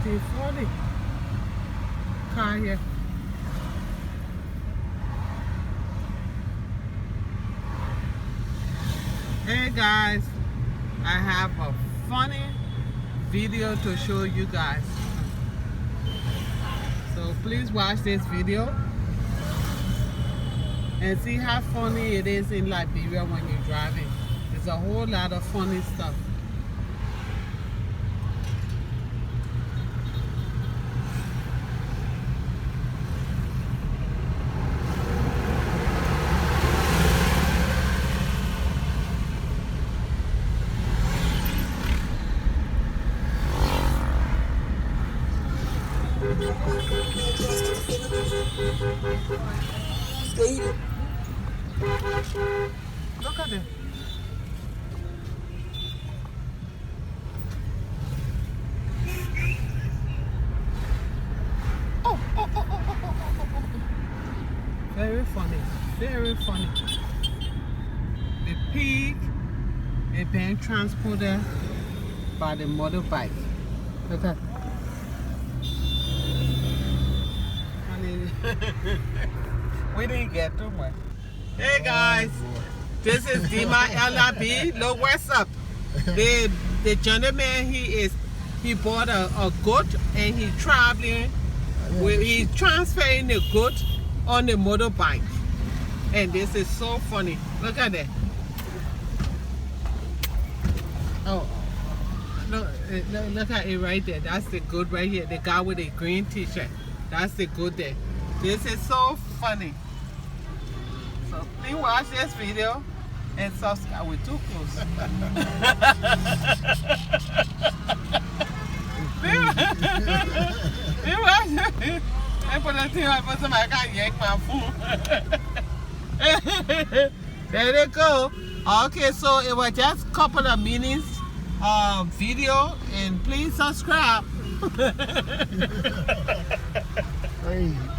1940 car here. Hey guys, I have a funny video to show you guys. So please watch this video and see how funny it is in Liberia when you're driving. There's a whole lot of funny stuff. Look at it. Very funny, very funny. The pig is being transported by the motorbike. Look at it. We didn't get too much. Hey guys, this is Dima LRB. Look what's up. The gentleman he bought a goat and he's traveling. He's transferring the goat on the motorbike. And this is so funny. Look at that. Oh, look at it right there. That's the goat right here. The guy with the green t-shirt. That's the goat there. This is so funny. So please watch this video and subscribe. We're too close. I put a thing up so I can't yank my phone. There they go. Okay, so it was just a couple of minutes video, and please subscribe.